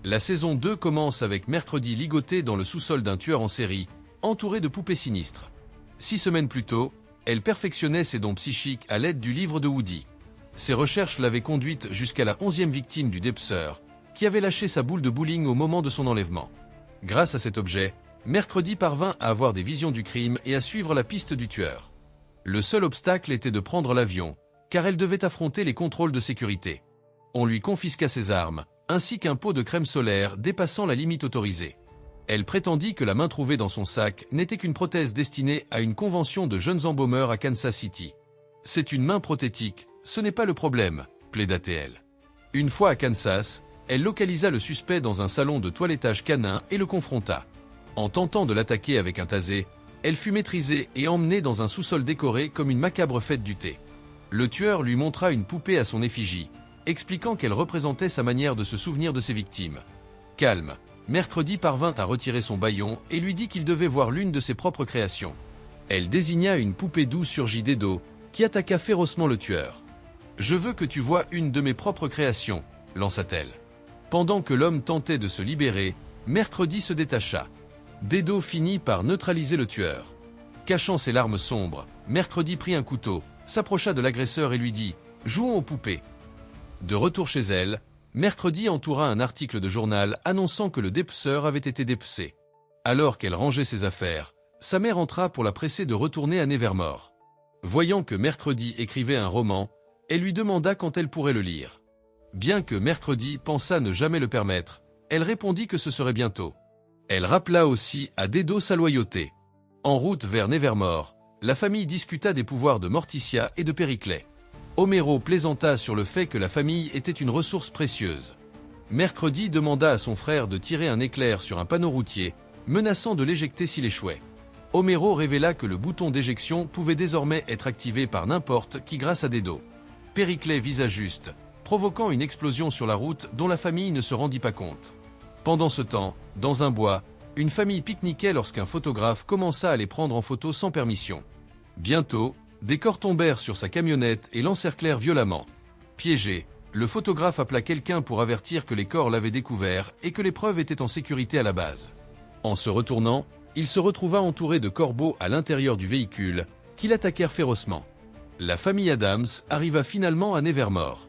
La saison 2 commence avec Mercredi ligoté dans le sous-sol d'un tueur en série, entouré de poupées sinistres. 6 semaines plus tôt, elle perfectionnait ses dons psychiques à l'aide du livre de Woody. Ses recherches l'avaient conduite jusqu'à la 11e victime du dépeceur, qui avait lâché sa boule de bowling au moment de son enlèvement. Grâce à cet objet, Mercredi parvint à avoir des visions du crime et à suivre la piste du tueur. Le seul obstacle était de prendre l'avion, car elle devait affronter les contrôles de sécurité. On lui confisqua ses armes, ainsi qu'un pot de crème solaire dépassant la limite autorisée. Elle prétendit que la main trouvée dans son sac n'était qu'une prothèse destinée à une convention de jeunes embaumeurs à Kansas City. « C'est une main prothétique, ce n'est pas le problème », plaida-t-elle. Une fois à Kansas, elle localisa le suspect dans un salon de toilettage canin et le confronta. En tentant de l'attaquer avec un tasé, elle fut maîtrisée et emmenée dans un sous-sol décoré comme une macabre fête du thé. Le tueur lui montra une poupée à son effigie, expliquant qu'elle représentait sa manière de se souvenir de ses victimes. Calme, Mercredi parvint à retirer son bâillon et lui dit qu'il devait voir l'une de ses propres créations. Elle désigna une poupée douce surgie d'Edo, qui attaqua férocement le tueur. « Je veux que tu vois une de mes propres créations », lança-t-elle. Pendant que l'homme tentait de se libérer, Mercredi se détacha. Dedo finit par neutraliser le tueur. Cachant ses larmes sombres, Mercredi prit un couteau, s'approcha de l'agresseur et lui dit « Jouons aux poupées ». De retour chez elle, Mercredi entoura un article de journal annonçant que le dépeceur avait été dépecé. Alors qu'elle rangeait ses affaires, sa mère entra pour la presser de retourner à Nevermore. Voyant que Mercredi écrivait un roman, elle lui demanda quand elle pourrait le lire. Bien que Mercredi pensât ne jamais le permettre, elle répondit que ce serait bientôt. Elle rappela aussi à Dedo sa loyauté. En route vers Nevermore, la famille discuta des pouvoirs de Morticia et de Periclet. Homero plaisanta sur le fait que la famille était une ressource précieuse. Mercredi demanda à son frère de tirer un éclair sur un panneau routier, menaçant de l'éjecter s'il échouait. Homero révéla que le bouton d'éjection pouvait désormais être activé par n'importe qui grâce à Dedo. Periclet visa juste, provoquant une explosion sur la route dont la famille ne se rendit pas compte. Pendant ce temps, dans un bois, une famille pique-niquait lorsqu'un photographe commença à les prendre en photo sans permission. Bientôt, des corps tombèrent sur sa camionnette et l'encerclèrent violemment. Piégé, le photographe appela quelqu'un pour avertir que les corps l'avaient découvert et que les preuves étaient en sécurité à la base. En se retournant, il se retrouva entouré de corbeaux à l'intérieur du véhicule, qui l'attaquèrent férocement. La famille Adams arriva finalement à Nevermore.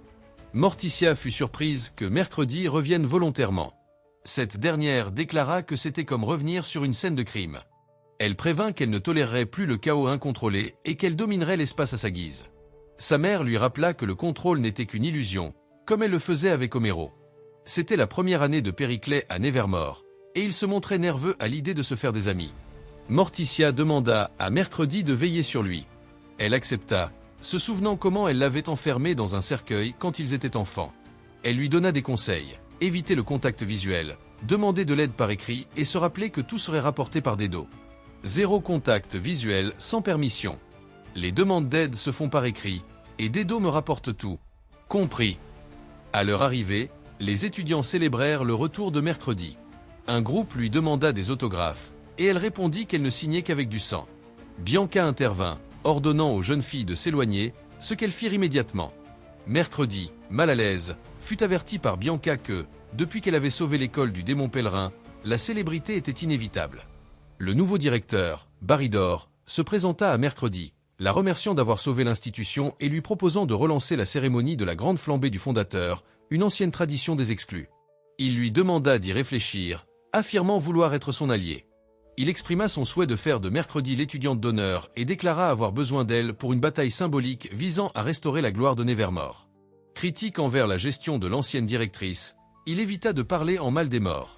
Morticia fut surprise que Mercredi revienne volontairement. Cette dernière déclara que c'était comme revenir sur une scène de crime. Elle prévint qu'elle ne tolérerait plus le chaos incontrôlé et qu'elle dominerait l'espace à sa guise. Sa mère lui rappela que le contrôle n'était qu'une illusion, comme elle le faisait avec Homero. C'était la première année de Periclet à Nevermore, et il se montrait nerveux à l'idée de se faire des amis. Morticia demanda à Mercredi de veiller sur lui. Elle accepta, se souvenant comment elle l'avait enfermé dans un cercueil quand ils étaient enfants. Elle lui donna des conseils, éviter le contact visuel, demander de l'aide par écrit et se rappeler que tout serait rapporté par Dedo. 0 contact visuel sans permission. Les demandes d'aide se font par écrit, et Dedo me rapporte tout. Compris. À leur arrivée, les étudiants célébrèrent le retour de Mercredi. Un groupe lui demanda des autographes, et elle répondit qu'elle ne signait qu'avec du sang. Bianca intervint, ordonnant aux jeunes filles de s'éloigner, ce qu'elles firent immédiatement. Mercredi, mal à l'aise, fut avertie par Bianca que, depuis qu'elle avait sauvé l'école du démon pèlerin, la célébrité était inévitable. Le nouveau directeur, Baridor, se présenta à Mercredi, la remerciant d'avoir sauvé l'institution et lui proposant de relancer la cérémonie de la grande flambée du fondateur, une ancienne tradition des exclus. Il lui demanda d'y réfléchir, affirmant vouloir être son allié. Il exprima son souhait de faire de Mercredi l'étudiante d'honneur et déclara avoir besoin d'elle pour une bataille symbolique visant à restaurer la gloire de Nevermore. Critique envers la gestion de l'ancienne directrice, il évita de parler en mal des morts.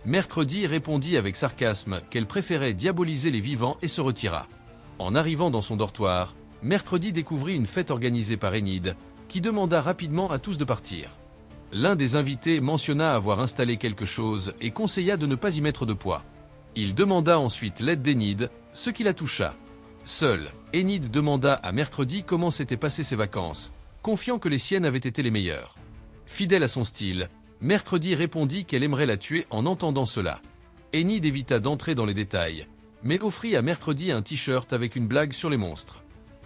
Mercredi répondit avec sarcasme qu'elle préférait diaboliser les vivants et se retira. En arrivant dans son dortoir, Mercredi découvrit une fête organisée par Enid, qui demanda rapidement à tous de partir. L'un des invités mentionna avoir installé quelque chose et conseilla de ne pas y mettre de poids. Il demanda ensuite l'aide d'Enid, ce qui la toucha. Seule, Enid demanda à Mercredi comment s'étaient passées ses vacances, confiant que les siennes avaient été les meilleures. Fidèle à son style, Mercredi répondit qu'elle aimerait la tuer en entendant cela. Enid évita d'entrer dans les détails, mais offrit à Mercredi un t-shirt avec une blague sur les monstres.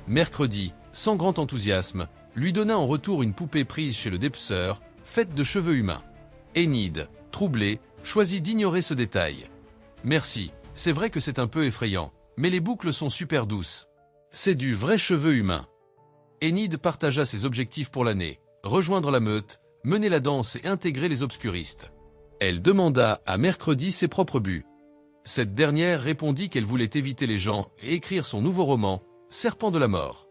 Mercredi, sans grand enthousiasme, lui donna en retour une poupée prise chez le dépeceur, faite de cheveux humains. Enid, troublé, choisit d'ignorer ce détail. Merci, c'est vrai que c'est un peu effrayant, mais les boucles sont super douces. C'est du vrai cheveu humain. Enid partagea ses objectifs pour l'année, rejoindre la meute, mener la danse et intégrer les obscuristes. Elle demanda à Mercredi ses propres buts. Cette dernière répondit qu'elle voulait éviter les gens et écrire son nouveau roman, Serpent de la mort.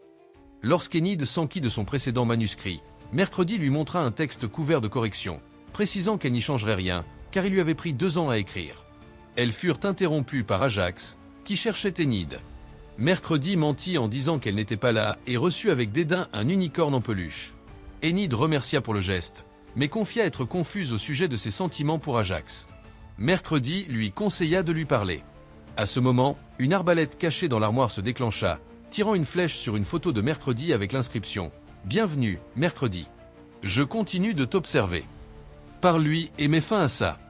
Lorsqu'Enid s'enquit de son précédent manuscrit, Mercredi lui montra un texte couvert de corrections, précisant qu'elle n'y changerait rien, car il lui avait pris 2 ans à écrire. Elles furent interrompues par Ajax, qui cherchait Enid. Mercredi mentit en disant qu'elle n'était pas là et reçut avec dédain un unicorne en peluche. Enid remercia pour le geste, mais confia être confuse au sujet de ses sentiments pour Ajax. Mercredi lui conseilla de lui parler. À ce moment, une arbalète cachée dans l'armoire se déclencha, tirant une flèche sur une photo de Mercredi avec l'inscription « Bienvenue, Mercredi. Je continue de t'observer. Parle-lui et mets fin à ça.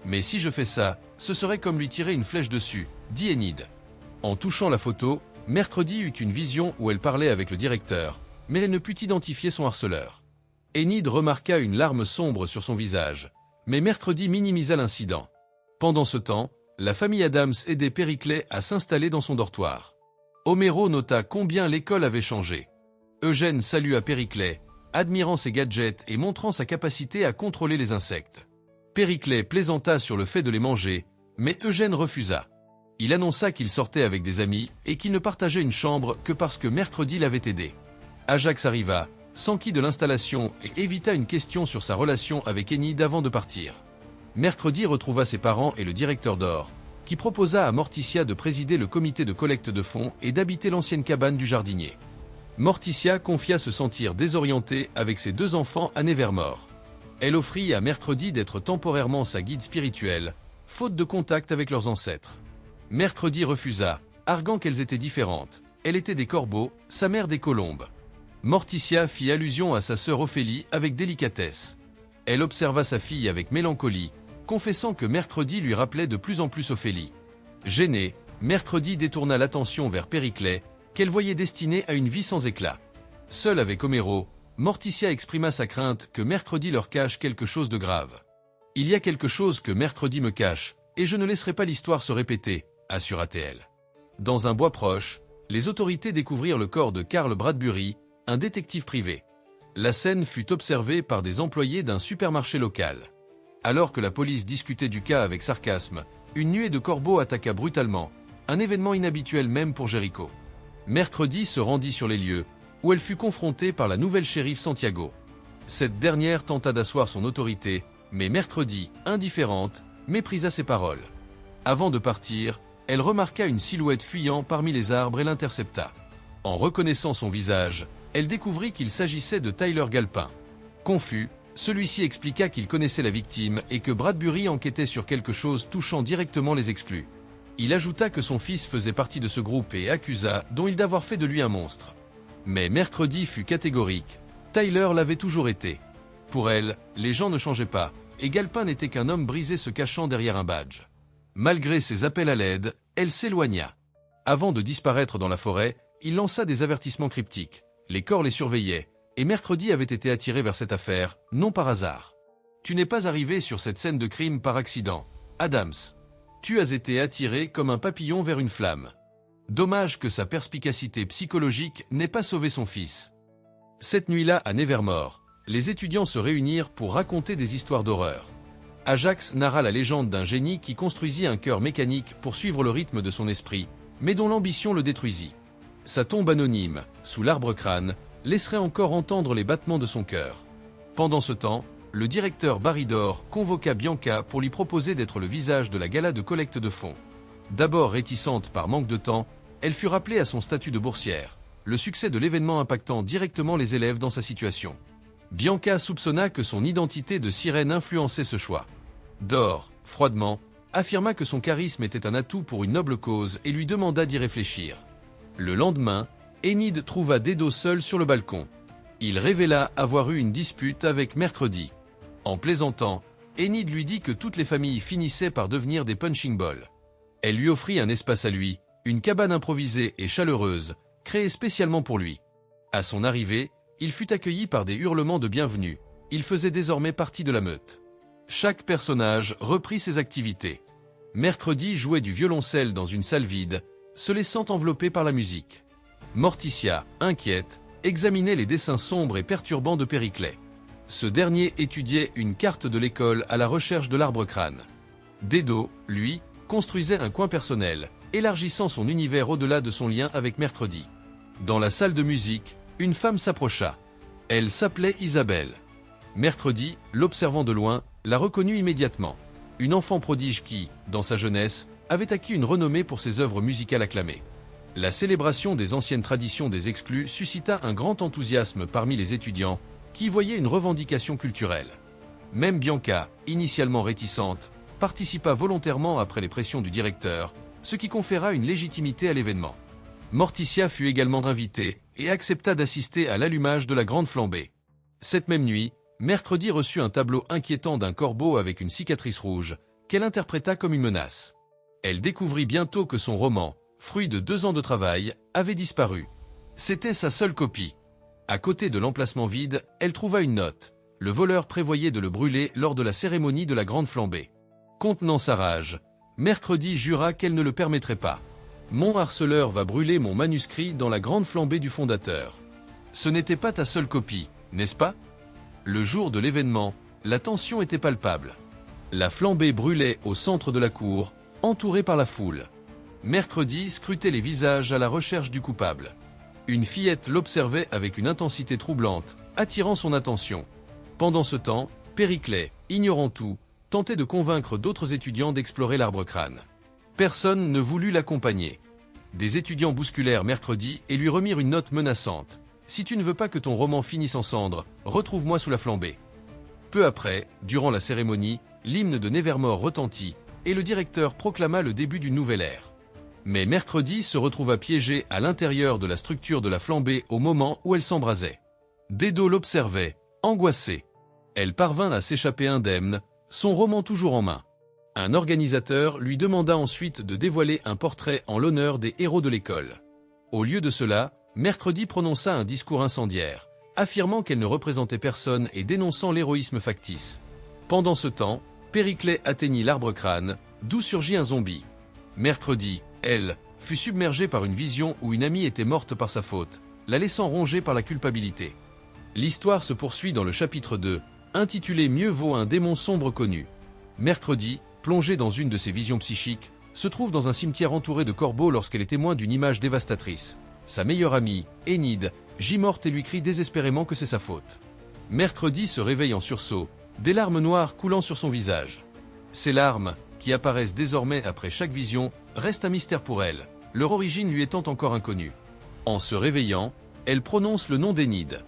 Mais si je fais ça, ce serait comme lui tirer une flèche dessus, dit Enid. » En touchant la photo, Mercredi eut une vision où elle parlait avec le directeur, mais elle ne put identifier son harceleur. Enid remarqua une larme sombre sur son visage, mais Mercredi minimisa l'incident. Pendant ce temps, la famille Adams aidait Périclet à s'installer dans son dortoir. Homero nota combien l'école avait changé. Eugène salua Périclet, admirant ses gadgets et montrant sa capacité à contrôler les insectes. Périclet plaisanta sur le fait de les manger, mais Eugène refusa. Il annonça qu'il sortait avec des amis et qu'il ne partageait une chambre que parce que Mercredi l'avait aidé. Ajax arriva, s'enquit de l'installation et évita une question sur sa relation avec Enid avant de partir. Mercredi retrouva ses parents et le directeur d'or, qui proposa à Morticia de présider le comité de collecte de fonds et d'habiter l'ancienne cabane du jardinier. Morticia confia se sentir désorientée avec ses 2 enfants à Nevermore. Elle offrit à Mercredi d'être temporairement sa guide spirituelle, faute de contact avec leurs ancêtres. Mercredi refusa, arguant qu'elles étaient différentes. Elle était des corbeaux, sa mère des colombes. Morticia fit allusion à sa sœur Ophélie avec délicatesse. Elle observa sa fille avec mélancolie, confessant que Mercredi lui rappelait de plus en plus Ophélie. Gênée, Mercredi détourna l'attention vers Périclet, qu'elle voyait destiné à une vie sans éclat. Seule avec Homero, Morticia exprima sa crainte que Mercredi leur cache quelque chose de grave. « Il y a quelque chose que Mercredi me cache, et je ne laisserai pas l'histoire se répéter », assura-t-elle. Dans un bois proche, les autorités découvrirent le corps de Carl Bradbury, un détective privé. La scène fut observée par des employés d'un supermarché local. Alors que la police discutait du cas avec sarcasme, une nuée de corbeaux attaqua brutalement, un événement inhabituel même pour Jericho. Mercredi se rendit sur les lieux, où elle fut confrontée par la nouvelle shérif Santiago. Cette dernière tenta d'asseoir son autorité, mais Mercredi, indifférente, méprisa ses paroles. Avant de partir, elle remarqua une silhouette fuyant parmi les arbres et l'intercepta. En reconnaissant son visage, elle découvrit qu'il s'agissait de Tyler Galpin. Confus, celui-ci expliqua qu'il connaissait la victime et que Bradbury enquêtait sur quelque chose touchant directement les exclus. Il ajouta que son fils faisait partie de ce groupe et accusa dont il d'avoir fait de lui un monstre. Mais Mercredi fut catégorique. Tyler l'avait toujours été. Pour elle, les gens ne changeaient pas, et Galpin n'était qu'un homme brisé se cachant derrière un badge. Malgré ses appels à l'aide, elle s'éloigna. Avant de disparaître dans la forêt, il lança des avertissements cryptiques. Les corps les surveillaient, et Mercredi avait été attiré vers cette affaire, non par hasard. « Tu n'es pas arrivé sur cette scène de crime par accident, Adams. Tu as été attiré comme un papillon vers une flamme. Dommage que sa perspicacité psychologique n'ait pas sauvé son fils. » Cette nuit-là, à Nevermore, les étudiants se réunirent pour raconter des histoires d'horreur. Ajax narra la légende d'un génie qui construisit un cœur mécanique pour suivre le rythme de son esprit, mais dont l'ambition le détruisit. Sa tombe anonyme, sous l'arbre-crâne, laisserait encore entendre les battements de son cœur. Pendant ce temps, le directeur Baridor convoqua Bianca pour lui proposer d'être le visage de la gala de collecte de fonds. D'abord réticente par manque de temps, elle fut rappelée à son statut de boursière, le succès de l'événement impactant directement les élèves dans sa situation. Bianca soupçonna que son identité de sirène influençait ce choix. Dor, froidement, affirma que son charisme était un atout pour une noble cause et lui demanda d'y réfléchir. Le lendemain, Enid trouva Dedo seul sur le balcon. Il révéla avoir eu une dispute avec Mercredi. En plaisantant, Enid lui dit que toutes les familles finissaient par devenir des punching balls. Elle lui offrit un espace à lui, une cabane improvisée et chaleureuse, créée spécialement pour lui. À son arrivée, il fut accueilli par des hurlements de bienvenue. Il faisait désormais partie de la meute. Chaque personnage reprit ses activités. Mercredi jouait du violoncelle dans une salle vide, se laissant envelopper par la musique. Morticia, inquiète, examinait les dessins sombres et perturbants de Périclet. Ce dernier étudiait une carte de l'école à la recherche de l'arbre-crâne. Dedo, lui, construisait un coin personnel, élargissant son univers au-delà de son lien avec Mercredi. Dans la salle de musique, une femme s'approcha. Elle s'appelait Isabelle. Mercredi, l'observant de loin, la reconnut immédiatement. Une enfant prodige qui, dans sa jeunesse, avait acquis une renommée pour ses œuvres musicales acclamées. La célébration des anciennes traditions des exclus suscita un grand enthousiasme parmi les étudiants, qui voyaient une revendication culturelle. Même Bianca, initialement réticente, participa volontairement après les pressions du directeur, ce qui conféra une légitimité à l'événement. Morticia fut également invitée et accepta d'assister à l'allumage de la grande flambée. Cette même nuit, Mercredi reçut un tableau inquiétant d'un corbeau avec une cicatrice rouge, qu'elle interpréta comme une menace. Elle découvrit bientôt que son roman, fruit de 2 ans de travail, avait disparu. C'était sa seule copie. À côté de l'emplacement vide, elle trouva une note. Le voleur prévoyait de le brûler lors de la cérémonie de la grande flambée. Contenant sa rage, Mercredi jura qu'elle ne le permettrait pas. Mon harceleur va brûler mon manuscrit dans la grande flambée du fondateur. Ce n'était pas ta seule copie, n'est-ce pas? Le jour de l'événement, la tension était palpable. La flambée brûlait au centre de la cour, entourée par la foule. Mercredi scrutait les visages à la recherche du coupable. Une fillette l'observait avec une intensité troublante, attirant son attention. Pendant ce temps, Périclet, ignorant tout, tentait de convaincre d'autres étudiants d'explorer l'arbre-crâne. Personne ne voulut l'accompagner. Des étudiants bousculèrent Mercredi et lui remirent une note menaçante. « Si tu ne veux pas que ton roman finisse en cendres, retrouve-moi sous la flambée. » Peu après, durant la cérémonie, l'hymne de Nevermore retentit, et le directeur proclama le début d'une nouvelle ère. Mais Mercredi se retrouva piégé à l'intérieur de la structure de la flambée au moment où elle s'embrasait. Dedo l'observait, angoissée. Elle parvint à s'échapper indemne, son roman toujours en main. Un organisateur lui demanda ensuite de dévoiler un portrait en l'honneur des héros de l'école. Au lieu de cela, Mercredi prononça un discours incendiaire, affirmant qu'elle ne représentait personne et dénonçant l'héroïsme factice. Pendant ce temps, Périclet atteignit l'arbre-crâne, d'où surgit un zombie. Mercredi, elle, fut submergée par une vision où une amie était morte par sa faute, la laissant rongée par la culpabilité. L'histoire se poursuit dans le chapitre 2, intitulé « Mieux vaut un démon sombre connu ». Mercredi, plongée dans une de ses visions psychiques, se trouve dans un cimetière entouré de corbeaux lorsqu'elle est témoin d'une image dévastatrice. Sa meilleure amie, Enid, gît morte et lui crie désespérément que c'est sa faute. Mercredi se réveille en sursaut, des larmes noires coulant sur son visage. Ces larmes, qui apparaissent désormais après chaque vision, restent un mystère pour elle, leur origine lui étant encore inconnue. En se réveillant, elle prononce le nom d'Enid.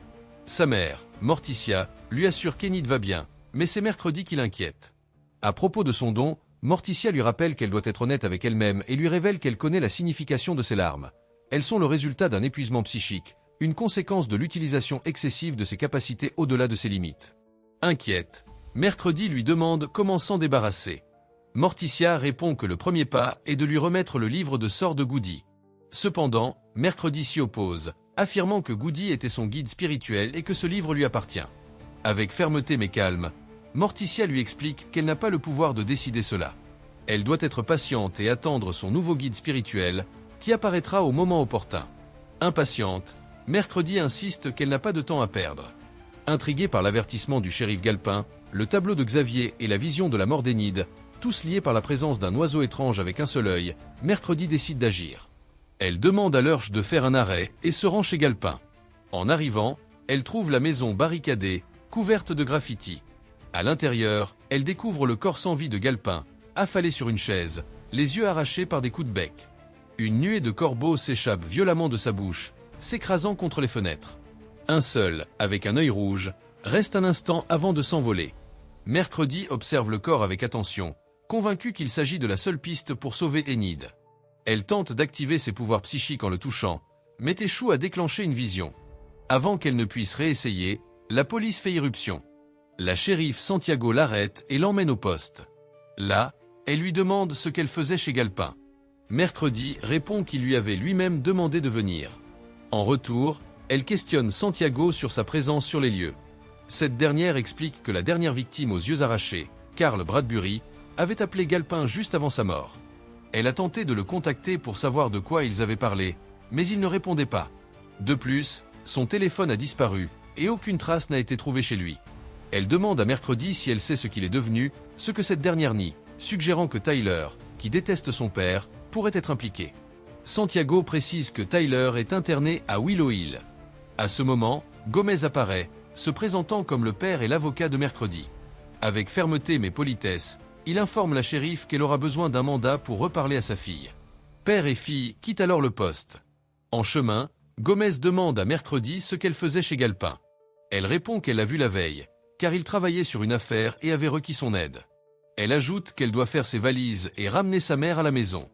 Sa mère, Morticia, lui assure qu'Enid va bien, mais c'est Mercredi qui l'inquiète. À propos de son don, Morticia lui rappelle qu'elle doit être honnête avec elle-même et lui révèle qu'elle connaît la signification de ses larmes. Elles sont le résultat d'un épuisement psychique, une conséquence de l'utilisation excessive de ses capacités au-delà de ses limites. Inquiète, Mercredi lui demande comment s'en débarrasser. Morticia répond que le premier pas est de lui remettre le livre de sorts de Goody. Cependant, Mercredi s'y oppose, affirmant que Goody était son guide spirituel et que ce livre lui appartient. Avec fermeté mais calme, Morticia lui explique qu'elle n'a pas le pouvoir de décider cela. Elle doit être patiente et attendre son nouveau guide spirituel, qui apparaîtra au moment opportun. Impatiente, Mercredi insiste qu'elle n'a pas de temps à perdre. Intriguée par l'avertissement du shérif Galpin, le tableau de Xavier et la vision de la mort d'Enid, tous liés par la présence d'un oiseau étrange avec un seul œil, Mercredi décide d'agir. Elle demande à Lurch de faire un arrêt et se rend chez Galpin. En arrivant, elle trouve la maison barricadée, couverte de graffitis. À l'intérieur, elle découvre le corps sans vie de Galpin, affalé sur une chaise, les yeux arrachés par des coups de bec. Une nuée de corbeaux s'échappe violemment de sa bouche, s'écrasant contre les fenêtres. Un seul, avec un œil rouge, reste un instant avant de s'envoler. Mercredi observe le corps avec attention, convaincu qu'il s'agit de la seule piste pour sauver Enid. Elle tente d'activer ses pouvoirs psychiques en le touchant, mais échoue à déclencher une vision. Avant qu'elle ne puisse réessayer, la police fait irruption. La shérif Santiago l'arrête et l'emmène au poste. Là, elle lui demande ce qu'elle faisait chez Galpin. Mercredi répond qu'il lui avait lui-même demandé de venir. En retour, elle questionne Santiago sur sa présence sur les lieux. Cette dernière explique que la dernière victime aux yeux arrachés, Carl Bradbury, avait appelé Galpin juste avant sa mort. Elle a tenté de le contacter pour savoir de quoi ils avaient parlé, mais il ne répondait pas. De plus, son téléphone a disparu, et aucune trace n'a été trouvée chez lui. Elle demande à Mercredi si elle sait ce qu'il est devenu, ce que cette dernière nie, suggérant que Tyler, qui déteste son père, pourrait être impliqué. Santiago précise que Tyler est interné à Willow Hill. À ce moment, Gomez apparaît, se présentant comme le père et l'avocat de Mercredi. Avec fermeté mais politesse, il informe la shérif qu'elle aura besoin d'un mandat pour reparler à sa fille. Père et fille quittent alors le poste. En chemin, Gomez demande à Mercredi ce qu'elle faisait chez Galpin. Elle répond qu'elle l'a vu la veille, car il travaillait sur une affaire et avait requis son aide. Elle ajoute qu'elle doit faire ses valises et ramener sa mère à la maison.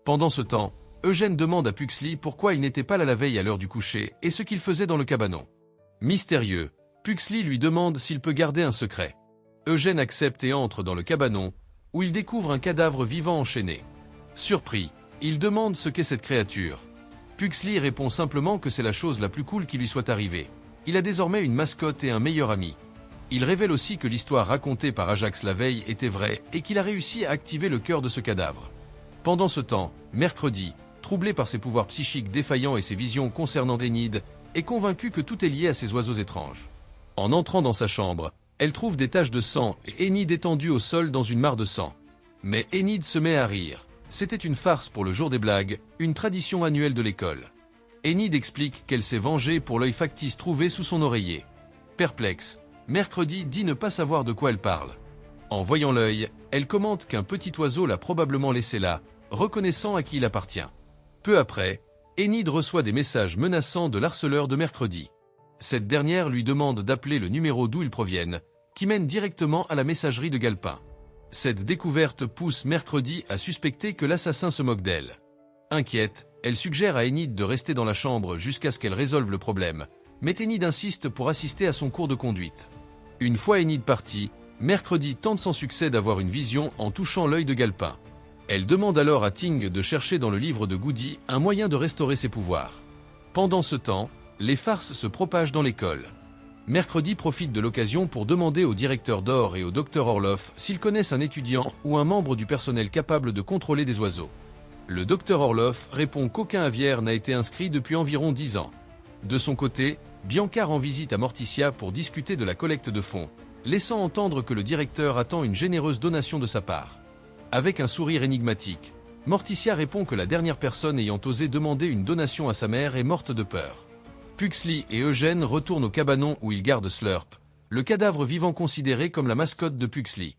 Pendant ce temps, Eugène demande à Pugsley pourquoi il n'était pas là la veille à l'heure du coucher et ce qu'il faisait dans le cabanon. Mystérieux, Pugsley lui demande s'il peut garder un secret. Eugène accepte et entre dans le cabanon, où il découvre un cadavre vivant enchaîné. Surpris, il demande ce qu'est cette créature. Pugsley répond simplement que c'est la chose la plus cool qui lui soit arrivée. Il a désormais une mascotte et un meilleur ami. Il révèle aussi que l'histoire racontée par Ajax la veille était vraie et qu'il a réussi à activer le cœur de ce cadavre. Pendant ce temps, Mercredi, troublé par ses pouvoirs psychiques défaillants et ses visions concernant Enid, est convaincu que tout est lié à ces oiseaux étranges. En entrant dans sa chambre, elle trouve des taches de sang et Enid étendue au sol dans une mare de sang. Mais Enid se met à rire. C'était une farce pour le jour des blagues, une tradition annuelle de l'école. Enid explique qu'elle s'est vengée pour l'œil factice trouvé sous son oreiller. Perplexe, Mercredi dit ne pas savoir de quoi elle parle. En voyant l'œil, elle commente qu'un petit oiseau l'a probablement laissé là, reconnaissant à qui il appartient. Peu après, Enid reçoit des messages menaçants de l'harceleur de Mercredi. Cette dernière lui demande d'appeler le numéro d'où ils proviennent, qui mène directement à la messagerie de Galpin. Cette découverte pousse Mercredi à suspecter que l'assassin se moque d'elle. Inquiète, elle suggère à Enid de rester dans la chambre jusqu'à ce qu'elle résolve le problème, mais Enid insiste pour assister à son cours de conduite. Une fois Enid partie, Mercredi tente sans succès d'avoir une vision en touchant l'œil de Galpin. Elle demande alors à Ting de chercher dans le livre de Goody un moyen de restaurer ses pouvoirs. Pendant ce temps, les farces se propagent dans l'école. Mercredi profite de l'occasion pour demander au directeur d'Or et au docteur Orloff s'ils connaissent un étudiant ou un membre du personnel capable de contrôler des oiseaux. Le docteur Orloff répond qu'aucun aviaire n'a été inscrit depuis environ 10 ans. De son côté, Bianca rend visite à Morticia pour discuter de la collecte de fonds, laissant entendre que le directeur attend une généreuse donation de sa part. Avec un sourire énigmatique, Morticia répond que la dernière personne ayant osé demander une donation à sa mère est morte de peur. Pugsley et Eugène retournent au cabanon où ils gardent Slurp, le cadavre vivant considéré comme la mascotte de Pugsley.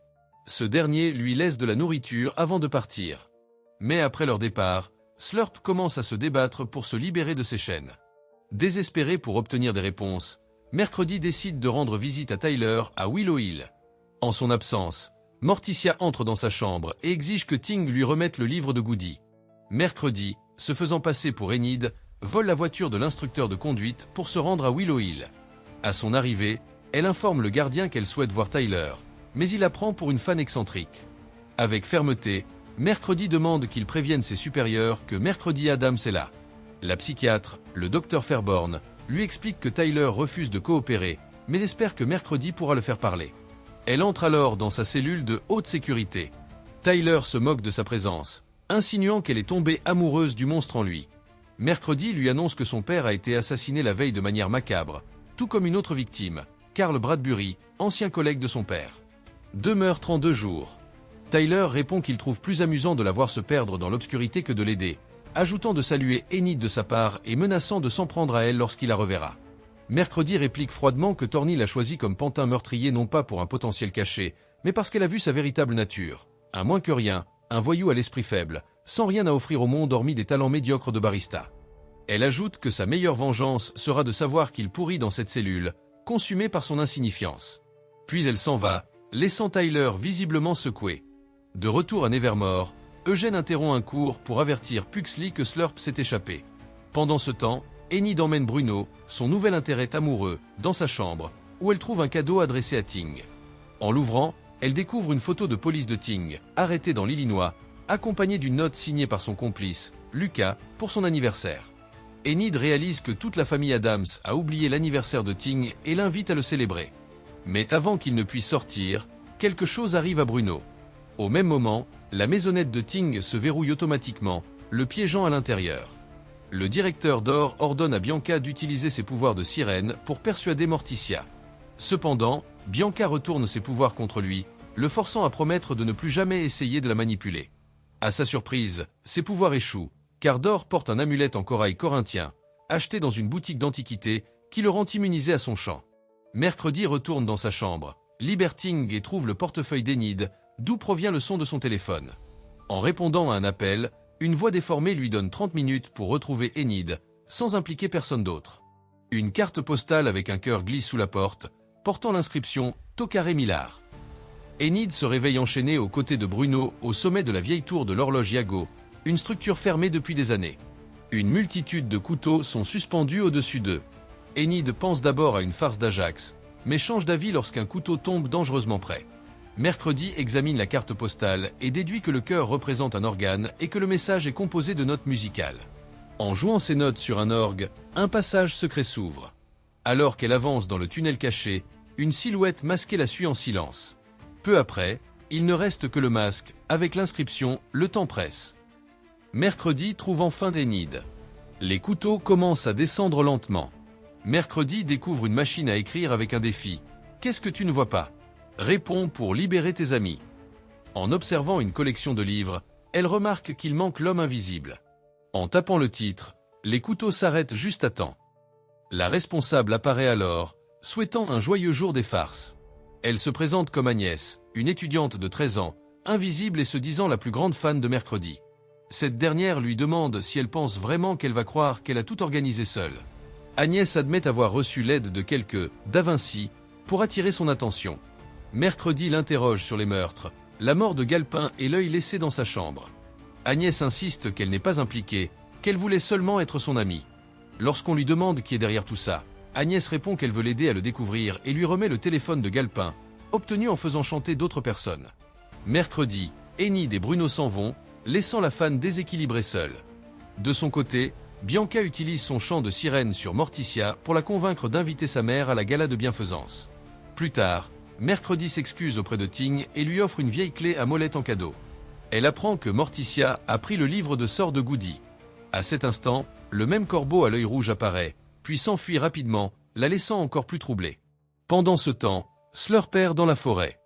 Ce dernier lui laisse de la nourriture avant de partir. Mais après leur départ, Slurp commence à se débattre pour se libérer de ses chaînes. Désespéré pour obtenir des réponses, Mercredi décide de rendre visite à Tyler à Willow Hill. En son absence, Morticia entre dans sa chambre et exige que Ting lui remette le livre de Goody. Mercredi, se faisant passer pour Enid, vole la voiture de l'instructeur de conduite pour se rendre à Willow Hill. À son arrivée, elle informe le gardien qu'elle souhaite voir Tyler, mais il la prend pour une fan excentrique. Avec fermeté, Mercredi demande qu'il prévienne ses supérieurs que Mercredi Adams est là. La psychiatre, le docteur Fairborn, lui explique que Tyler refuse de coopérer, mais espère que Mercredi pourra le faire parler. Elle entre alors dans sa cellule de haute sécurité. Tyler se moque de sa présence, insinuant qu'elle est tombée amoureuse du monstre en lui. Mercredi lui annonce que son père a été assassiné la veille de manière macabre, tout comme une autre victime, Carl Bradbury, ancien collègue de son père. 2 meurtres en 2 jours. Tyler répond qu'il trouve plus amusant de la voir se perdre dans l'obscurité que de l'aider, ajoutant de saluer Enid de sa part et menaçant de s'en prendre à elle lorsqu'il la reverra. Mercredi réplique froidement que Thorny l'a choisi comme pantin meurtrier non pas pour un potentiel caché, mais parce qu'elle a vu sa véritable nature. Un moins que rien, un voyou à l'esprit faible, sans rien à offrir au monde hormis des talents médiocres de barista. Elle ajoute que sa meilleure vengeance sera de savoir qu'il pourrit dans cette cellule, consumée par son insignifiance. Puis elle s'en va, laissant Tyler visiblement secoué. De retour à Nevermore, Eugène interrompt un cours pour avertir Pugsley que Slurp s'est échappé. Pendant ce temps, Enid emmène Bruno, son nouvel intérêt amoureux, dans sa chambre, où elle trouve un cadeau adressé à Ting. En l'ouvrant, elle découvre une photo de police de Ting, arrêté dans l'Illinois, accompagnée d'une note signée par son complice, Lucas, pour son anniversaire. Enid réalise que toute la famille Adams a oublié l'anniversaire de Ting et l'invite à le célébrer. Mais avant qu'il ne puisse sortir, quelque chose arrive à Bruno. Au même moment, la maisonnette de Ting se verrouille automatiquement, le piégeant à l'intérieur. Le directeur d'or ordonne à Bianca d'utiliser ses pouvoirs de sirène pour persuader Morticia. Cependant, Bianca retourne ses pouvoirs contre lui, le forçant à promettre de ne plus jamais essayer de la manipuler. À sa surprise, ses pouvoirs échouent, car Dor porte un amulette en corail corinthien, acheté dans une boutique d'antiquités, qui le rend immunisé à son chant. Mercredi retourne dans sa chambre, libère Ting et trouve le portefeuille d'Enid, d'où provient le son de son téléphone. En répondant à un appel, une voix déformée lui donne 30 minutes pour retrouver Enid, sans impliquer personne d'autre. Une carte postale avec un cœur glisse sous la porte, portant l'inscription « Tocaré Millard ». Enid se réveille enchaînée aux côtés de Bruno au sommet de la vieille tour de l'horloge Iago, une structure fermée depuis des années. Une multitude de couteaux sont suspendus au-dessus d'eux. Enid pense d'abord à une farce d'Ajax, mais change d'avis lorsqu'un couteau tombe dangereusement près. Mercredi examine la carte postale et déduit que le cœur représente un organe et que le message est composé de notes musicales. En jouant ces notes sur un orgue, un passage secret s'ouvre. Alors qu'elle avance dans le tunnel caché, une silhouette masquée la suit en silence. Peu après, il ne reste que le masque, avec l'inscription « Le temps presse ». Mercredi trouve enfin Enid. Les couteaux commencent à descendre lentement. Mercredi découvre une machine à écrire avec un défi. « Qu'est-ce que tu ne vois pas ? Réponds pour libérer tes amis ». En observant une collection de livres, elle remarque qu'il manque l'homme invisible. En tapant le titre, les couteaux s'arrêtent juste à temps. La responsable apparaît alors, souhaitant un joyeux jour des farces. Elle se présente comme Agnès, une étudiante de 13 ans, invisible et se disant la plus grande fan de Mercredi. Cette dernière lui demande si elle pense vraiment qu'elle va croire qu'elle a tout organisé seule. Agnès admet avoir reçu l'aide de quelques « Da Vinci » pour attirer son attention. Mercredi l'interroge sur les meurtres, la mort de Galpin et l'œil laissé dans sa chambre. Agnès insiste qu'elle n'est pas impliquée, qu'elle voulait seulement être son amie. Lorsqu'on lui demande qui est derrière tout ça, Agnès répond qu'elle veut l'aider à le découvrir et lui remet le téléphone de Galpin, obtenu en faisant chanter d'autres personnes. Mercredi, Enid et Bruno s'en vont, laissant la fan déséquilibrée seule. De son côté, Bianca utilise son chant de sirène sur Morticia pour la convaincre d'inviter sa mère à la gala de bienfaisance. Plus tard, Mercredi s'excuse auprès de Ting et lui offre une vieille clé à molette en cadeau. Elle apprend que Morticia a pris le livre de sorts de Goody. À cet instant, le même corbeau à l'œil rouge apparaît, puis s'enfuit rapidement, la laissant encore plus troublée. Pendant ce temps, Slurp erre dans la forêt.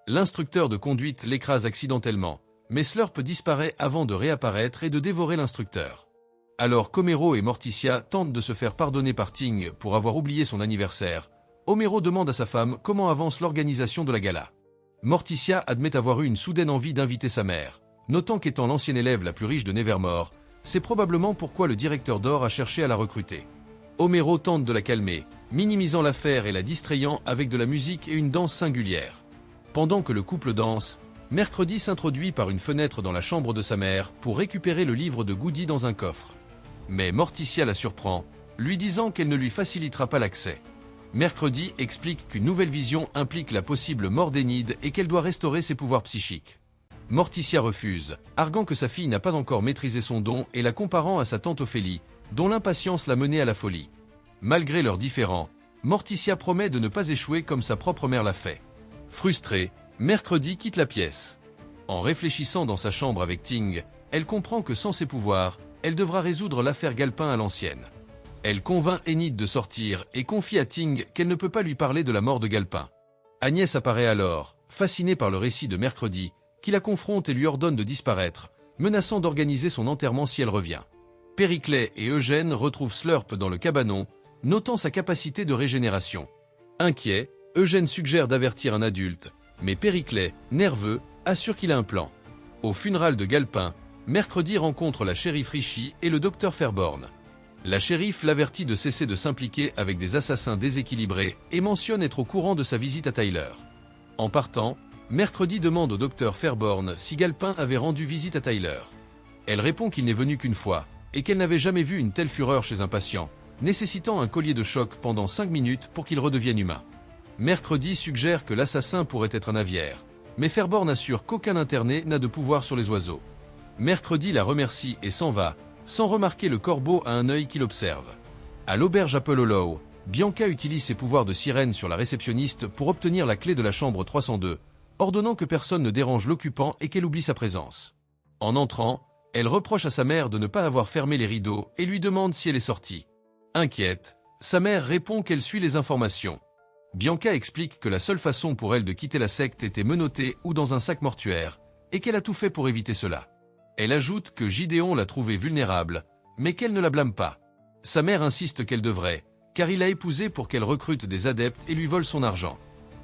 L'instructeur de conduite l'écrase accidentellement, mais Slurp disparaît avant de réapparaître et de dévorer l'instructeur. Alors qu'Homero et Morticia tentent de se faire pardonner par Ting pour avoir oublié son anniversaire, Homero demande à sa femme comment avance l'organisation de la gala. Morticia admet avoir eu une soudaine envie d'inviter sa mère, notant qu'étant l'ancienne élève la plus riche de Nevermore, c'est probablement pourquoi le directeur d'or a cherché à la recruter. Homero tente de la calmer, minimisant l'affaire et la distrayant avec de la musique et une danse singulière. Pendant que le couple danse, Mercredi s'introduit par une fenêtre dans la chambre de sa mère pour récupérer le livre de Goody dans un coffre. Mais Morticia la surprend, lui disant qu'elle ne lui facilitera pas l'accès. Mercredi explique qu'une nouvelle vision implique la possible mort d'Enid et qu'elle doit restaurer ses pouvoirs psychiques. Morticia refuse, arguant que sa fille n'a pas encore maîtrisé son don et la comparant à sa tante Ophélie, dont l'impatience l'a menée à la folie. Malgré leurs différends, Morticia promet de ne pas échouer comme sa propre mère l'a fait. Frustrée, Mercredi quitte la pièce. En réfléchissant dans sa chambre avec Ting, elle comprend que sans ses pouvoirs, elle devra résoudre l'affaire Galpin à l'ancienne. Elle convainc Enid de sortir et confie à Ting qu'elle ne peut pas lui parler de la mort de Galpin. Agnès apparaît alors, fascinée par le récit de Mercredi, qui la confronte et lui ordonne de disparaître, menaçant d'organiser son enterrement si elle revient. Périclet et Eugène retrouvent Slurp dans le cabanon, notant sa capacité de régénération. Inquiet, Eugène suggère d'avertir un adulte, mais Périclet, nerveux, assure qu'il a un plan. Au funérailles de Galpin, Mercredi rencontre la shérif Richie et le docteur Fairborn. La shérif l'avertit de cesser de s'impliquer avec des assassins déséquilibrés et mentionne être au courant de sa visite à Tyler. En partant, Mercredi demande au docteur Fairborn si Galpin avait rendu visite à Tyler. Elle répond qu'il n'est venu qu'une fois et qu'elle n'avait jamais vu une telle fureur chez un patient, nécessitant un collier de choc pendant 5 minutes pour qu'il redevienne humain. Mercredi suggère que l'assassin pourrait être un aviaire, mais Fairborn assure qu'aucun interné n'a de pouvoir sur les oiseaux. Mercredi la remercie et s'en va, sans remarquer le corbeau à un œil qui l'observe. À l'auberge Apple Hollow, Bianca utilise ses pouvoirs de sirène sur la réceptionniste pour obtenir la clé de la chambre 302, ordonnant que personne ne dérange l'occupant et qu'elle oublie sa présence. En entrant, elle reproche à sa mère de ne pas avoir fermé les rideaux et lui demande si elle est sortie. Inquiète, sa mère répond qu'elle suit les informations. Bianca explique que la seule façon pour elle de quitter la secte était menottée ou dans un sac mortuaire, et qu'elle a tout fait pour éviter cela. Elle ajoute que Gideon l'a trouvée vulnérable, mais qu'elle ne la blâme pas. Sa mère insiste qu'elle devrait, car il l'a épousée pour qu'elle recrute des adeptes et lui vole son argent.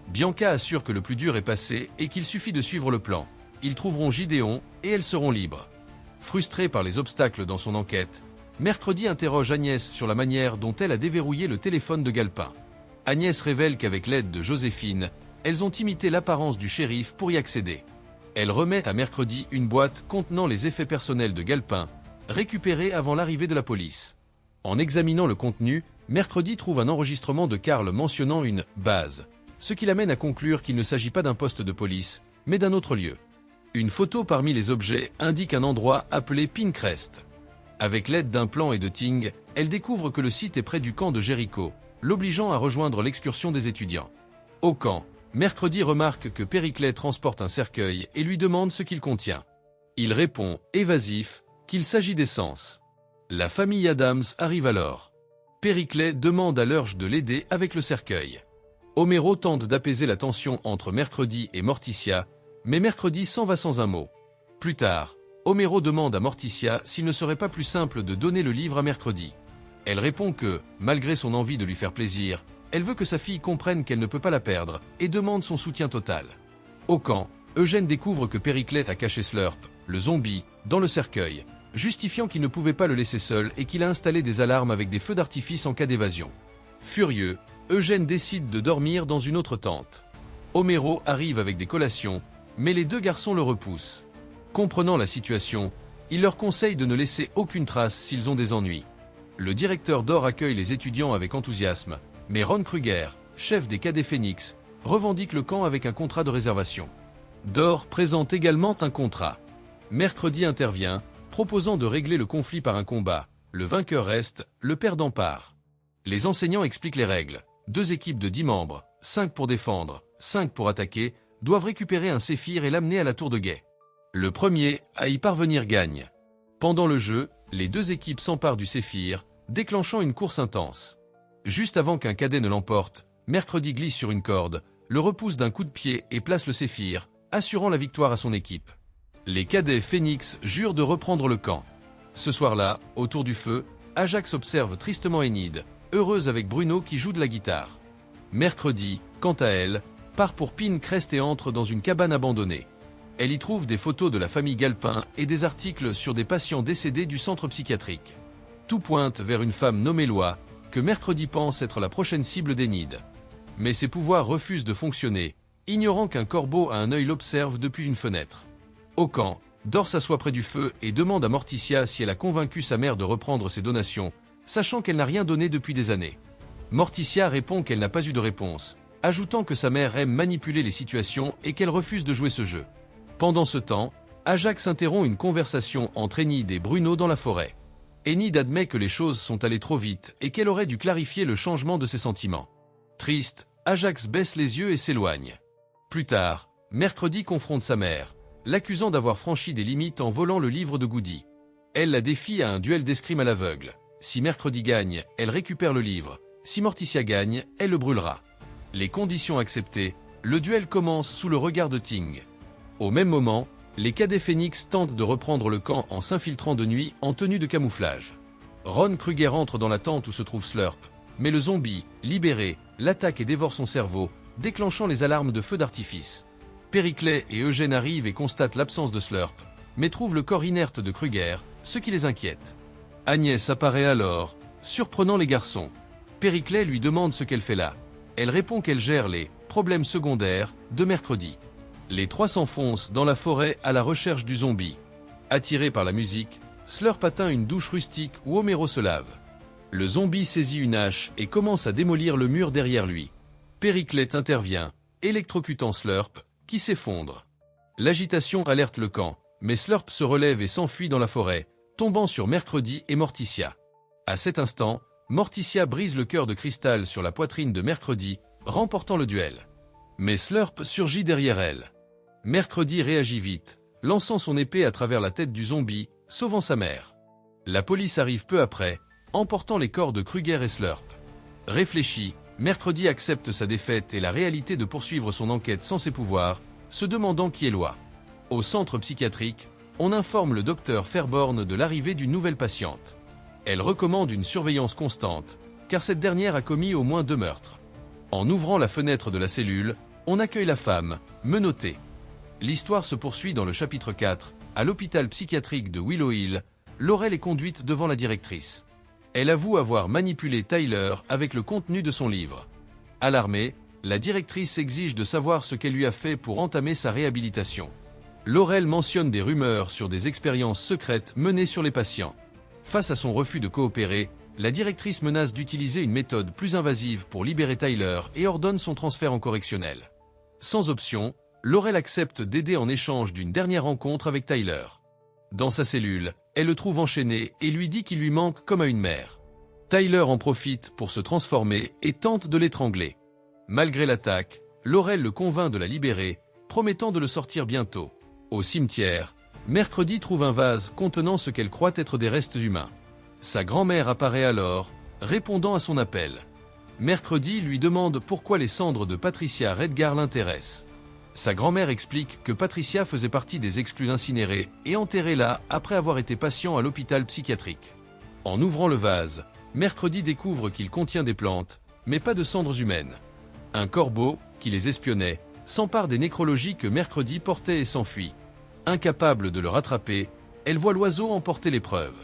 Bianca assure que le plus dur est passé et qu'il suffit de suivre le plan. Ils trouveront Gideon et elles seront libres. Frustrée par les obstacles dans son enquête, Mercredi interroge Agnès sur la manière dont elle a déverrouillé le téléphone de Galpin. Agnès révèle qu'avec l'aide de Joséphine, elles ont imité l'apparence du shérif pour y accéder. Elle remet à Mercredi une boîte contenant les effets personnels de Galpin, récupérés avant l'arrivée de la police. En examinant le contenu, Mercredi trouve un enregistrement de Karl mentionnant une « base », ce qui l'amène à conclure qu'il ne s'agit pas d'un poste de police, mais d'un autre lieu. Une photo parmi les objets indique un endroit appelé Pinecrest. Avec l'aide d'un plan et de Ting, elle découvre que le site est près du camp de Jéricho, l'obligeant à rejoindre l'excursion des étudiants. Au camp, Mercredi remarque que Périclet transporte un cercueil et lui demande ce qu'il contient. Il répond, évasif, qu'il s'agit d'essence. La famille Adams arrive alors. Périclet demande à Lurch de l'aider avec le cercueil. Homero tente d'apaiser la tension entre Mercredi et Morticia, mais Mercredi s'en va sans un mot. Plus tard, Homero demande à Morticia s'il ne serait pas plus simple de donner le livre à Mercredi. Elle répond que, malgré son envie de lui faire plaisir, elle veut que sa fille comprenne qu'elle ne peut pas la perdre et demande son soutien total. Au camp, Eugène découvre que Périclet a caché Slurp, le zombie, dans le cercueil, justifiant qu'il ne pouvait pas le laisser seul et qu'il a installé des alarmes avec des feux d'artifice en cas d'évasion. Furieux, Eugène décide de dormir dans une autre tente. Homero arrive avec des collations, mais les deux garçons le repoussent. Comprenant la situation, il leur conseille de ne laisser aucune trace s'ils ont des ennuis. Le directeur d'Or accueille les étudiants avec enthousiasme, mais Ron Kruger, chef des cadets Phoenix, revendique le camp avec un contrat de réservation. Dor présente également un contrat. Mercredi intervient, proposant de régler le conflit par un combat. Le vainqueur reste, le perdant part. Les enseignants expliquent les règles. 2 équipes de 10 membres, 5 pour défendre, 5 pour attaquer, doivent récupérer un séphir et l'amener à la tour de guet. Le premier à y parvenir gagne. Pendant le jeu, les 2 équipes s'emparent du séphir, déclenchant une course intense. Juste avant qu'un cadet ne l'emporte, Mercredi glisse sur une corde, le repousse d'un coup de pied et place le séphir, assurant la victoire à son équipe. Les cadets Phoenix jurent de reprendre le camp. Ce soir-là, autour du feu, Ajax observe tristement Enid, heureuse avec Bruno qui joue de la guitare. Mercredi, quant à elle, part pour Pinecrest et entre dans une cabane abandonnée. Elle y trouve des photos de la famille Galpin et des articles sur des patients décédés du centre psychiatrique. Tout pointe vers une femme nommée Loi, que Mercredi pense être la prochaine cible d'Enid. Mais ses pouvoirs refusent de fonctionner, ignorant qu'un corbeau à un œil l'observe depuis une fenêtre. Au camp, Dor s'assoit près du feu et demande à Morticia si elle a convaincu sa mère de reprendre ses donations, sachant qu'elle n'a rien donné depuis des années. Morticia répond qu'elle n'a pas eu de réponse, ajoutant que sa mère aime manipuler les situations et qu'elle refuse de jouer ce jeu. Pendant ce temps, Ajax interrompt une conversation entre Enid et Bruno dans la forêt. Enid admet que les choses sont allées trop vite et qu'elle aurait dû clarifier le changement de ses sentiments. Triste, Ajax baisse les yeux et s'éloigne. Plus tard, Mercredi confronte sa mère, l'accusant d'avoir franchi des limites en volant le livre de Goody. Elle la défie à un duel d'escrime à l'aveugle. Si Mercredi gagne, elle récupère le livre. Si Morticia gagne, elle le brûlera. Les conditions acceptées, le duel commence sous le regard de Ting. Au même moment, les cadets Phoenix tentent de reprendre le camp en s'infiltrant de nuit en tenue de camouflage. Ron Kruger entre dans la tente où se trouve Slurp, mais le zombie, libéré, l'attaque et dévore son cerveau, déclenchant les alarmes de feu d'artifice. Périclet et Eugène arrivent et constatent l'absence de Slurp, mais trouvent le corps inerte de Kruger, ce qui les inquiète. Agnès apparaît alors, surprenant les garçons. Périclet lui demande ce qu'elle fait là. Elle répond qu'elle gère les « problèmes secondaires » de Mercredi. Les 3 s'enfoncent dans la forêt à la recherche du zombie. Attiré par la musique, Slurp atteint une douche rustique où Homero se lave. Le zombie saisit une hache et commence à démolir le mur derrière lui. Périclet intervient, électrocutant Slurp, qui s'effondre. L'agitation alerte le camp, mais Slurp se relève et s'enfuit dans la forêt, tombant sur Mercredi et Morticia. À cet instant, Morticia brise le cœur de cristal sur la poitrine de Mercredi, remportant le duel. Mais Slurp surgit derrière elle. Mercredi réagit vite, lançant son épée à travers la tête du zombie, sauvant sa mère. La police arrive peu après, emportant les corps de Kruger et Slurp. Réfléchi, Mercredi accepte sa défaite et la réalité de poursuivre son enquête sans ses pouvoirs, se demandant qui est Loi. Au centre psychiatrique, on informe le docteur Fairborn de l'arrivée d'une nouvelle patiente. Elle recommande une surveillance constante, car cette dernière a commis au moins 2 meurtres. En ouvrant la fenêtre de la cellule, on accueille la femme, menottée. L'histoire se poursuit dans le chapitre 4, à l'hôpital psychiatrique de Willow Hill. Laurel est conduite devant la directrice. Elle avoue avoir manipulé Tyler avec le contenu de son livre. Alarmée, la directrice exige de savoir ce qu'elle lui a fait pour entamer sa réhabilitation. Laurel mentionne des rumeurs sur des expériences secrètes menées sur les patients. Face à son refus de coopérer, la directrice menace d'utiliser une méthode plus invasive pour libérer Tyler et ordonne son transfert en correctionnel. Sans option, Laurel accepte d'aider en échange d'une dernière rencontre avec Tyler. Dans sa cellule, elle le trouve enchaîné et lui dit qu'il lui manque comme à une mère. Tyler en profite pour se transformer et tente de l'étrangler. Malgré l'attaque, Laurel le convainc de la libérer, promettant de le sortir bientôt. Au cimetière, Mercredi trouve un vase contenant ce qu'elle croit être des restes humains. Sa grand-mère apparaît alors, répondant à son appel. Mercredi lui demande pourquoi les cendres de Patricia Redgar l'intéressent. Sa grand-mère explique que Patricia faisait partie des exclus incinérés et enterrés là après avoir été patient à l'hôpital psychiatrique. En ouvrant le vase, Mercredi découvre qu'il contient des plantes, mais pas de cendres humaines. Un corbeau, qui les espionnait, s'empare des nécrologies que Mercredi portait et s'enfuit. Incapable de le rattraper, elle voit l'oiseau emporter les preuves.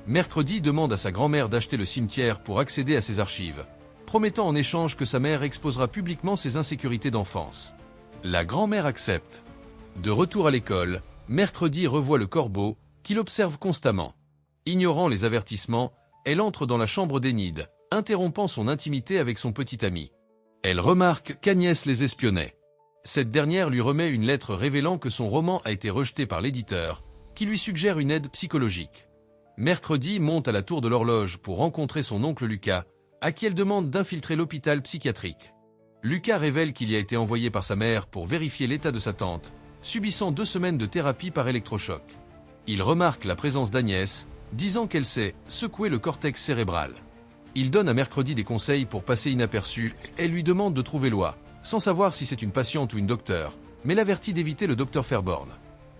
Mercredi demande à sa grand-mère d'acheter le cimetière pour accéder à ses archives, promettant en échange que sa mère exposera publiquement ses insécurités d'enfance. La grand-mère accepte. De retour à l'école, Mercredi revoit le corbeau, qu'il observe constamment. Ignorant les avertissements, elle entre dans la chambre d'Enid, interrompant son intimité avec son petit ami. Elle remarque qu'Agnès les espionnait. Cette dernière lui remet une lettre révélant que son roman a été rejeté par l'éditeur, qui lui suggère une aide psychologique. Mercredi monte à la tour de l'horloge pour rencontrer son oncle Lucas, à qui elle demande d'infiltrer l'hôpital psychiatrique. Lucas révèle qu'il y a été envoyé par sa mère pour vérifier l'état de sa tante, subissant 2 semaines de thérapie par électrochoc. Il remarque la présence d'Agnès, disant qu'elle sait secouer le cortex cérébral. Il donne à Mercredi des conseils pour passer inaperçu et lui demande de trouver Loi, sans savoir si c'est une patiente ou une docteure, mais l'avertit d'éviter le docteur Fairborn.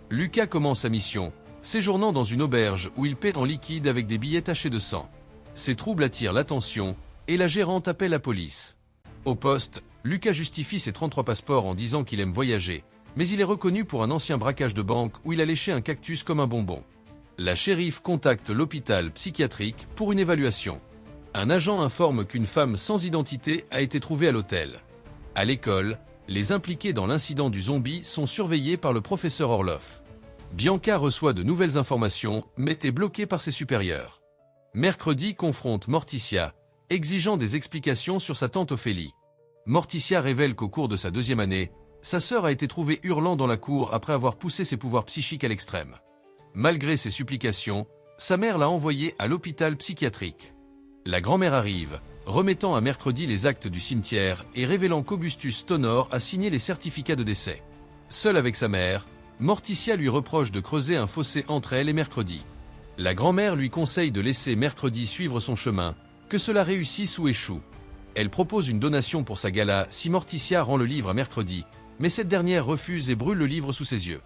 Lucas commence sa mission, séjournant dans une auberge où il paie en liquide avec des billets tachés de sang. Ces troubles attirent l'attention et la gérante appelle la police. Au poste, Lucas justifie ses 33 passeports en disant qu'il aime voyager, mais il est reconnu pour un ancien braquage de banque où il a léché un cactus comme un bonbon. La shérif contacte l'hôpital psychiatrique pour une évaluation. Un agent informe qu'une femme sans identité a été trouvée à l'hôtel. À l'école, les impliqués dans l'incident du zombie sont surveillés par le professeur Orloff. Bianca reçoit de nouvelles informations, mais est bloquée par ses supérieurs. Mercredi confronte Morticia, exigeant des explications sur sa tante Ophélie. Morticia révèle qu'au cours de sa 2e année, sa sœur a été trouvée hurlant dans la cour après avoir poussé ses pouvoirs psychiques à l'extrême. Malgré ses supplications, sa mère l'a envoyée à l'hôpital psychiatrique. La grand-mère arrive, remettant à Mercredi les actes du cimetière et révélant qu'Augustus Tonor a signé les certificats de décès. Seule avec sa mère, Morticia lui reproche de creuser un fossé entre elle et Mercredi. La grand-mère lui conseille de laisser Mercredi suivre son chemin, que cela réussisse ou échoue. Elle propose une donation pour sa gala si Morticia rend le livre à Mercredi, mais cette dernière refuse et brûle le livre sous ses yeux.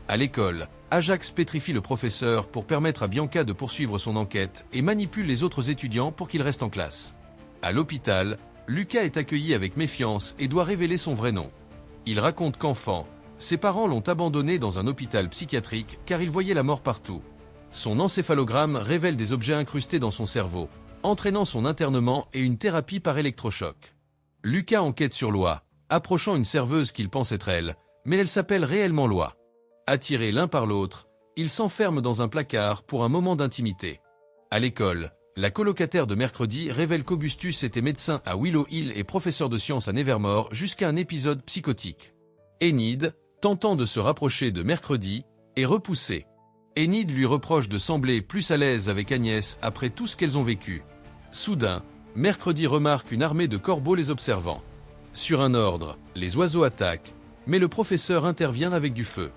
À l'école, Ajax pétrifie le professeur pour permettre à Bianca de poursuivre son enquête et manipule les autres étudiants pour qu'ils restent en classe. À l'hôpital, Lucas est accueilli avec méfiance et doit révéler son vrai nom. Il raconte qu'enfant, ses parents l'ont abandonné dans un hôpital psychiatrique car il voyait la mort partout. Son encéphalogramme révèle des objets incrustés dans son cerveau, entraînant son internement et une thérapie par électrochoc. Lucas enquête sur Loi, approchant une serveuse qu'il pense être elle, mais elle s'appelle réellement Loi. Attirés l'un par l'autre, ils s'enferment dans un placard pour un moment d'intimité. À l'école, la colocataire de Mercredi révèle qu'Augustus était médecin à Willow Hill et professeur de sciences à Nevermore jusqu'à un épisode psychotique. Enid, tentant de se rapprocher de Mercredi, est repoussée. Enid lui reproche de sembler plus à l'aise avec Agnès après tout ce qu'elles ont vécu. Soudain, Mercredi remarque une armée de corbeaux les observant. Sur un ordre, les oiseaux attaquent, mais le professeur intervient avec du feu.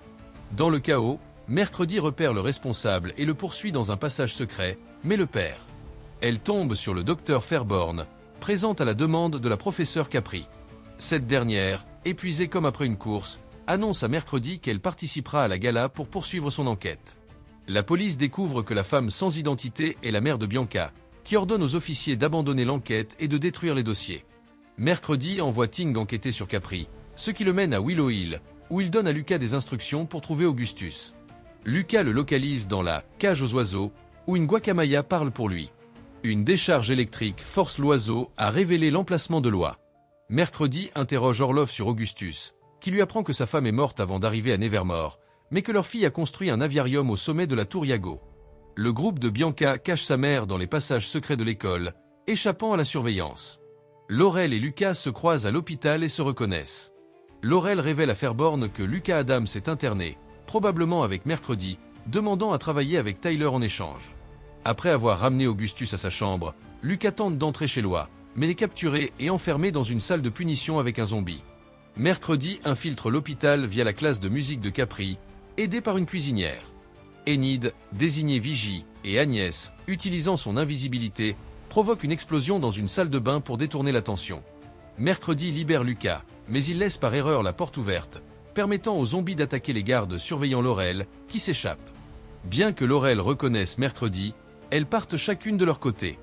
Dans le chaos, Mercredi repère le responsable et le poursuit dans un passage secret, mais le perd. Elle tombe sur le docteur Fairborn, présente à la demande de la professeure Capri. Cette dernière, épuisée comme après une course, annonce à Mercredi qu'elle participera à la gala pour poursuivre son enquête. La police découvre que la femme sans identité est la mère de Bianca, qui ordonne aux officiers d'abandonner l'enquête et de détruire les dossiers. Mercredi envoie Ting enquêter sur Capri, ce qui le mène à Willow Hill, où il donne à Lucas des instructions pour trouver Augustus. Lucas le localise dans la « cage aux oiseaux » où une guacamaya parle pour lui. Une décharge électrique force l'oiseau à révéler l'emplacement de Loi. Mercredi interroge Orlov sur Augustus, qui lui apprend que sa femme est morte avant d'arriver à Nevermore, mais que leur fille a construit un aviarium au sommet de la tour Yago. Le groupe de Bianca cache sa mère dans les passages secrets de l'école, échappant à la surveillance. Laurel et Lucas se croisent à l'hôpital et se reconnaissent. Laurel révèle à Fairborn que Lucas Adams est interné, probablement avec Mercredi, demandant à travailler avec Tyler en échange. Après avoir ramené Augustus à sa chambre, Lucas tente d'entrer chez Loi, mais est capturé et enfermé dans une salle de punition avec un zombie. Mercredi infiltre l'hôpital via la classe de musique de Capri, aidé par une cuisinière. Enid, désignée Vigie, et Agnès, utilisant son invisibilité, provoque une explosion dans une salle de bain pour détourner l'attention. Mercredi libère Lucas, mais il laisse par erreur la porte ouverte, permettant aux zombies d'attaquer les gardes surveillant Laurel, qui s'échappe. Bien que Laurel reconnaisse Mercredi, elles partent chacune de leur côté.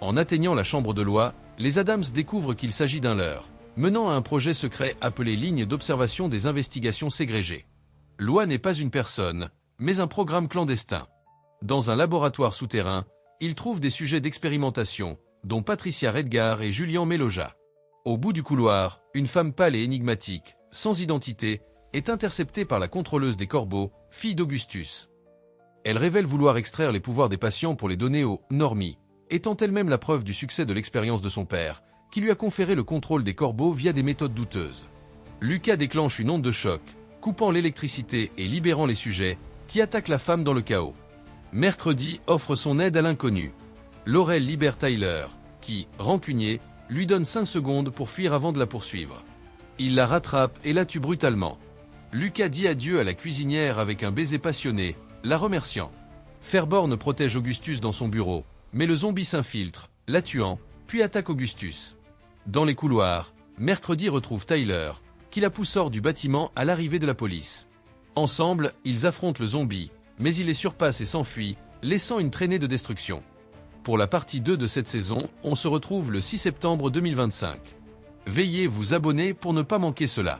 En atteignant la chambre de Loi, les Adams découvrent qu'il s'agit d'un leurre, menant à un projet secret appelé Ligne d'observation des investigations ségrégées. Loi n'est pas une personne, mais un programme clandestin. Dans un laboratoire souterrain, ils trouvent des sujets d'expérimentation, dont Patricia Redgar et Julian Meloja. Au bout du couloir, une femme pâle et énigmatique, sans identité, est interceptée par la contrôleuse des corbeaux, fille d'Augustus. Elle révèle vouloir extraire les pouvoirs des patients pour les donner aux « normies », étant elle-même la preuve du succès de l'expérience de son père, qui lui a conféré le contrôle des corbeaux via des méthodes douteuses. Lucas déclenche une onde de choc, coupant l'électricité et libérant les sujets, qui attaquent la femme dans le chaos. Mercredi offre son aide à l'inconnu. Laurel libère Tyler, qui, rancunier, lui donne 5 secondes pour fuir avant de la poursuivre. Il la rattrape et la tue brutalement. Lucas dit adieu à la cuisinière avec un baiser passionné, la remerciant. Fairborn protège Augustus dans son bureau, mais le zombie s'infiltre, la tuant, puis attaque Augustus. Dans les couloirs, Mercredi retrouve Tyler, qui la pousse hors du bâtiment à l'arrivée de la police. Ensemble, ils affrontent le zombie, mais il les surpasse et s'enfuit, laissant une traînée de destruction. Pour la partie 2 de cette saison, on se retrouve le 6 septembre 2025. Veuillez vous abonner pour ne pas manquer cela.